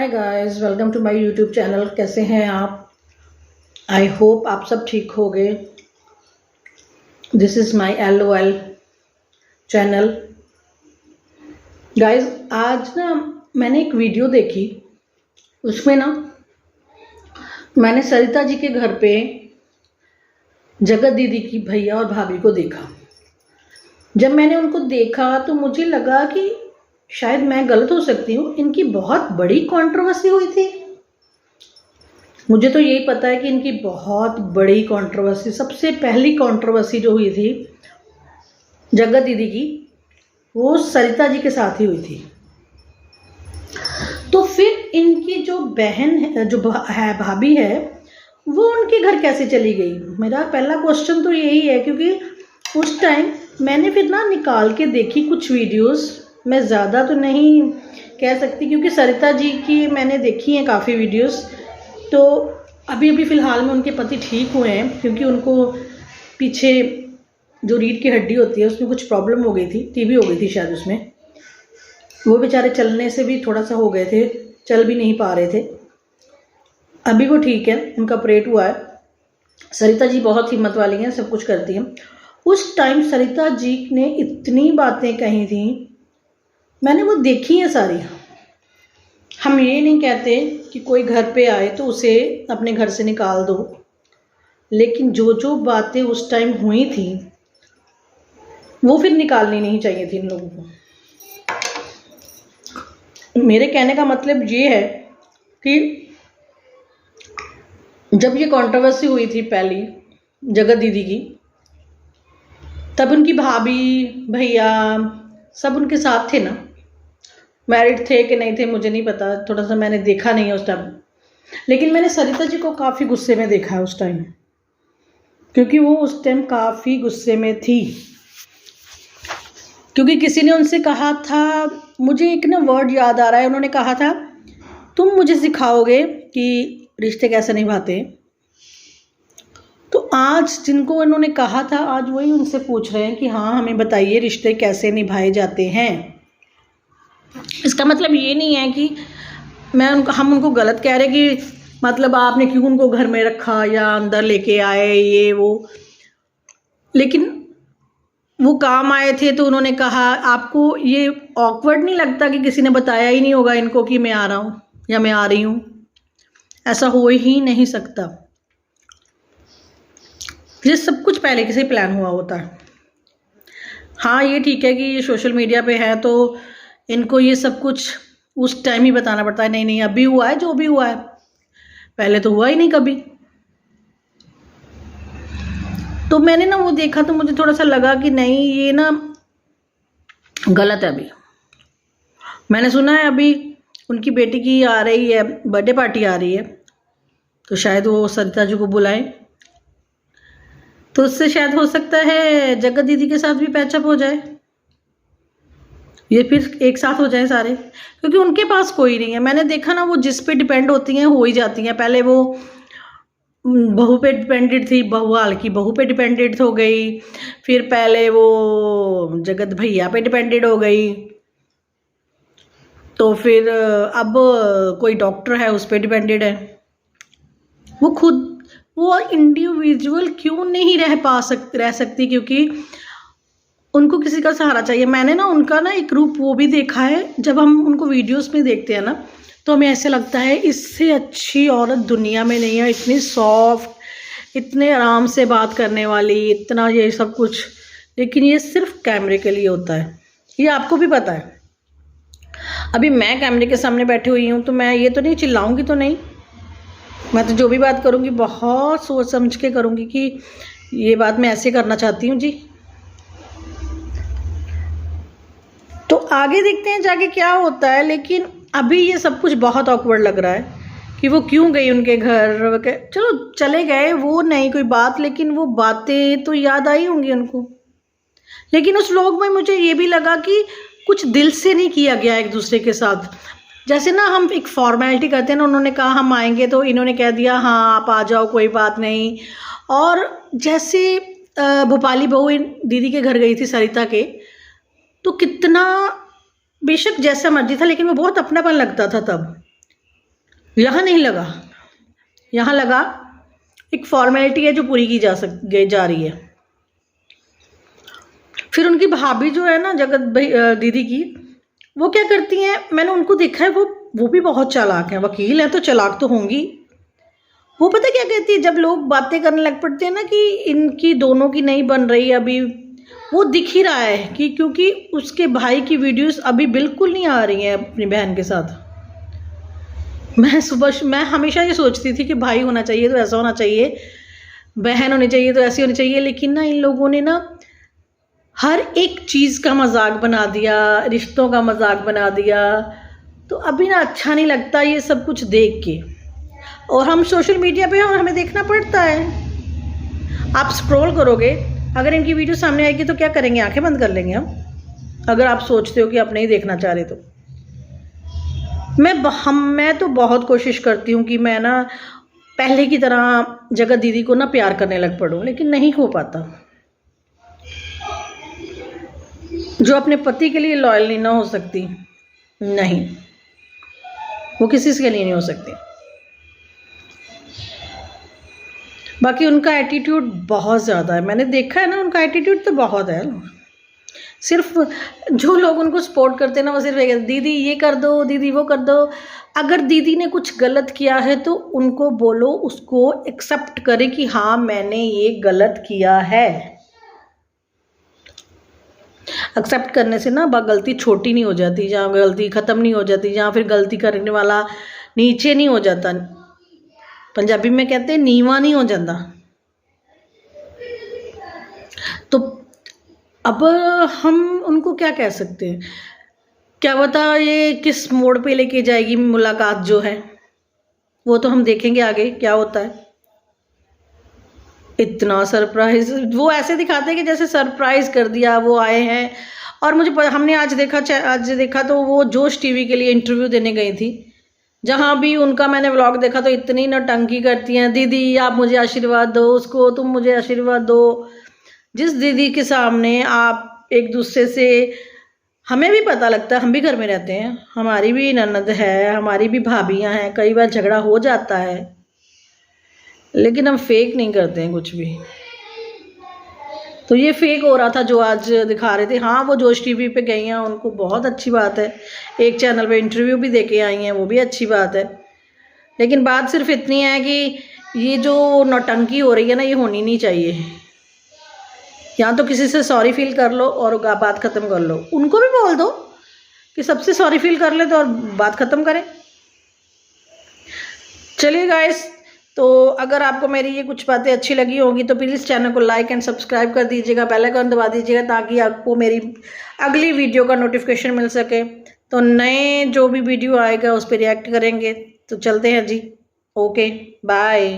Hi guys, welcome to my YouTube channel. कैसे हैं आप? आई होप आप सब ठीक हो गए। This is my LOL channel. Guys, आज ना मैंने एक वीडियो देखी। उसमें ना मैंने सरिता जी के घर पे जगत दीदी की भैया और भाभी को देखा। जब मैंने उनको देखा तो मुझे लगा कि शायद मैं गलत हो सकती हूँ, इनकी बहुत बड़ी कंट्रोवर्सी हुई थी। मुझे तो यही पता है कि इनकी बहुत बड़ी कंट्रोवर्सी, सबसे पहली कंट्रोवर्सी जो हुई थी जगत दीदी की, वो सरिता जी के साथ ही हुई थी। तो फिर इनकी जो बहन है, जो है भाभी है, वो उनके घर कैसे चली गई? मेरा पहला क्वेश्चन तो यही है, क्योंकि उस टाइम मैंने फिर ना निकाल के देखी कुछ वीडियोस। मैं ज़्यादा तो नहीं कह सकती क्योंकि सरिता जी की मैंने देखी हैं काफ़ी वीडियोस। तो अभी फ़िलहाल में उनके पति ठीक हुए हैं, क्योंकि उनको पीछे जो रीढ़ की हड्डी होती है उसमें कुछ प्रॉब्लम हो गई थी, टीबी हो गई थी शायद उसमें। वो बेचारे चलने से भी थोड़ा सा हो गए थे, चल भी नहीं पा रहे थे। अभी वो ठीक है, उनका ऑपरेट हुआ है। सरिता जी बहुत हिम्मत वाली हैं, सब कुछ करती हैं। उस टाइम सरिता जी ने इतनी बातें कही थी, मैंने वो देखी है सारी। हम ये नहीं कहते कि कोई घर पे आए तो उसे अपने घर से निकाल दो, लेकिन जो जो बातें उस टाइम हुई थी वो फिर निकालनी नहीं चाहिए थी इन लोगों को। मेरे कहने का मतलब ये है कि जब ये कंट्रोवर्सी हुई थी पहली जगत दीदी की, तब उनकी भाभी भैया सब उनके साथ थे ना। मैरिड थे कि नहीं थे मुझे नहीं पता, थोड़ा सा मैंने देखा नहीं है उस टाइम। लेकिन मैंने सरिता जी को काफ़ी गुस्से में देखा है उस टाइम, क्योंकि वो उस टाइम काफ़ी गुस्से में थी। क्योंकि किसी ने उनसे कहा था, मुझे एक ना वर्ड याद आ रहा है, उन्होंने कहा था तुम मुझे सिखाओगे कि रिश्ते कैसे निभाते। तो आज जिनको इन्होंने कहा था, आज वही उनसे पूछ रहे हैं कि हाँ हमें बताइए रिश्ते कैसे निभाए जाते हैं। इसका मतलब ये नहीं है कि हम उनको गलत कह रहे कि मतलब आपने क्यों उनको घर में रखा या अंदर लेके आए ये वो। लेकिन वो काम आए थे तो उन्होंने कहा। आपको ये ऑकवर्ड नहीं लगता कि किसी ने बताया ही नहीं होगा इनको कि मैं आ रहा हूँ या मैं आ रही हूँ? ऐसा हो ही नहीं सकता। ये सब कुछ पहले किसी प्लान हुआ होता है। हाँ ये ठीक है कि ये सोशल मीडिया पे है तो इनको ये सब कुछ उस टाइम ही बताना पड़ता है। नहीं नहीं, अभी हुआ है जो भी हुआ है, पहले तो हुआ ही नहीं कभी। तो मैंने ना वो देखा तो मुझे थोड़ा सा लगा कि नहीं ये ना गलत है। अभी मैंने सुना है अभी उनकी बेटी की आ रही है, बर्थडे पार्टी आ रही है, तो शायद वो सरिता जी को बुलाएं, तो उससे शायद हो सकता है जगत दीदी के साथ भी पैचअप हो जाए, ये फिर एक साथ हो जाए सारे। क्योंकि उनके पास कोई नहीं है। मैंने देखा ना वो जिस पे डिपेंड होती हैं हो ही जाती हैं। पहले वो बहू पे डिपेंडेड थी, बहुआल की बहू पे डिपेंडेड हो गई, फिर पहले वो जगत भैया पे डिपेंडेड हो गई, तो फिर अब कोई डॉक्टर है उस पर डिपेंडेड है। वो इंडिविजुअल क्यों नहीं रह सकती? क्योंकि उनको किसी का सहारा चाहिए। मैंने ना उनका ना एक रूप वो भी देखा है, जब हम उनको वीडियोस में देखते हैं ना तो हमें ऐसे लगता है इससे अच्छी औरत दुनिया में नहीं है। इतनी सॉफ्ट, इतने आराम से बात करने वाली, इतना ये सब कुछ। लेकिन ये सिर्फ कैमरे के लिए होता है, ये आपको भी पता है। अभी मैं कैमरे के सामने बैठी हुई हूँ तो मैं ये तो नहीं चिल्लाऊंगी तो नहीं, मैं तो जो भी बात करूँगी बहुत सोच समझ के करूँगी कि ये बात मैं ऐसे करना चाहती हूँ जी। तो आगे देखते हैं जाके क्या होता है। लेकिन अभी ये सब कुछ बहुत ऑकवर्ड लग रहा है कि वो क्यों गई उनके घर। चलो चले गए वो नहीं कोई बात, लेकिन वो बातें तो याद आई होंगी उनको। लेकिन उस व्लॉग में मुझे ये भी लगा कि कुछ दिल से नहीं किया गया एक दूसरे के साथ। जैसे ना हम एक फॉर्मेलिटी करते हैं ना, उन्होंने कहा हम आएंगे तो इन्होंने कह दिया हाँ आप आ जाओ कोई बात नहीं। और जैसे भोपाली बहू दीदी के घर गई थी सरिता के, तो कितना बेशक जैसा मर्जी था लेकिन वो बहुत अपनापन लगता था तब। यहाँ नहीं लगा, यहाँ लगा एक फॉर्मेलिटी है जो पूरी की जा रही है। फिर उनकी भाभी जो है ना जगत भाई दीदी की, वो क्या करती हैं, मैंने उनको देखा है, वो भी बहुत चालाक हैं, वकील है तो चालाक तो होंगी। वो पता क्या कहती है, जब लोग बातें करने लग पड़ते हैं ना कि इनकी दोनों की नहीं बन रही अभी, वो दिख ही रहा है कि क्योंकि उसके भाई की वीडियोस अभी बिल्कुल नहीं आ रही हैं अपनी बहन के साथ। मैं हमेशा ये सोचती थी कि भाई होना चाहिए तो ऐसा होना चाहिए, बहन होनी चाहिए तो ऐसी होनी चाहिए, लेकिन ना इन लोगों ने ना हर एक चीज़ का मजाक बना दिया, रिश्तों का मजाक बना दिया। तो अभी ना अच्छा नहीं लगता ये सब कुछ देख के। और हम सोशल मीडिया पे हैं और हमें देखना पड़ता है। आप स्क्रॉल करोगे, अगर इनकी वीडियो सामने आएगी तो क्या करेंगे, आंखें बंद कर लेंगे हम, अगर आप सोचते हो कि आप नहीं देखना चाह रहे तो। मैं तो बहुत कोशिश करती हूँ कि मैं ना पहले की तरह जगत दीदी को ना प्यार करने लग पड़ूँ, लेकिन नहीं हो पाता। जो अपने पति के लिए लॉयल नहीं ना हो सकती, नहीं, वो किसी के लिए नहीं हो सकती। बाकी उनका एटीट्यूड बहुत ज़्यादा है, मैंने देखा है ना, उनका एटीट्यूड तो बहुत है। सिर्फ जो लोग उनको सपोर्ट करते हैं ना, वो सिर्फ दीदी ये कर दो, दीदी वो कर दो। अगर दीदी ने कुछ गलत किया है तो उनको बोलो, उसको एक्सेप्ट करे कि हाँ मैंने ये गलत किया है। एक्सेप्ट करने से ना गलती छोटी नहीं हो जाती, जहाँ गलती ख़त्म नहीं हो जाती, जहाँ फिर गलती करने वाला नीचे नहीं हो जाता, पंजाबी में कहते हैं नीवा नहीं हो जाता। तो अब हम उनको क्या कह सकते हैं, क्या पता ये किस मोड़ पे लेके जाएगी मुलाकात जो है, वो तो हम देखेंगे आगे क्या होता है। इतना सरप्राइज वो ऐसे दिखाते हैं कि जैसे सरप्राइज कर दिया, वो आए हैं। और हमने आज देखा तो वो जोश टीवी के लिए इंटरव्यू देने गई थी, जहाँ भी उनका मैंने व्लॉग देखा तो इतनी नौटंकी करती हैं, दीदी आप मुझे आशीर्वाद दो, उसको तुम मुझे आशीर्वाद दो। जिस दीदी के सामने आप एक दूसरे से, हमें भी पता लगता है, हम भी घर में रहते हैं, हमारी भी ननद है, हमारी भी भाभियाँ हैं, कई बार झगड़ा हो जाता है, लेकिन हम फेक नहीं करते हैं कुछ भी। तो ये फेक हो रहा था जो आज दिखा रहे थे। हाँ वो जोश टीवी पे गई हैं, उनको बहुत अच्छी बात है, एक चैनल पे इंटरव्यू भी दे के आई हैं, वो भी अच्छी बात है। लेकिन बात सिर्फ इतनी है कि ये जो नौटंकी हो रही है ना, ये होनी नहीं चाहिए। या तो किसी से सॉरी फील कर लो और बात ख़त्म कर लो, उनको भी बोल दो कि सबसे सॉरी फील कर ले तो और बात ख़त्म करें। चलिए गाइस, तो अगर आपको मेरी ये कुछ बातें अच्छी लगी होंगी तो प्लीज़ चैनल को लाइक एंड सब्सक्राइब कर दीजिएगा, बेल आइकन दबा दीजिएगा, ताकि आपको मेरी अगली वीडियो का नोटिफिकेशन मिल सके। तो नए जो भी वीडियो आएगा उस पर रिएक्ट करेंगे। तो चलते हैं जी, ओके बाय।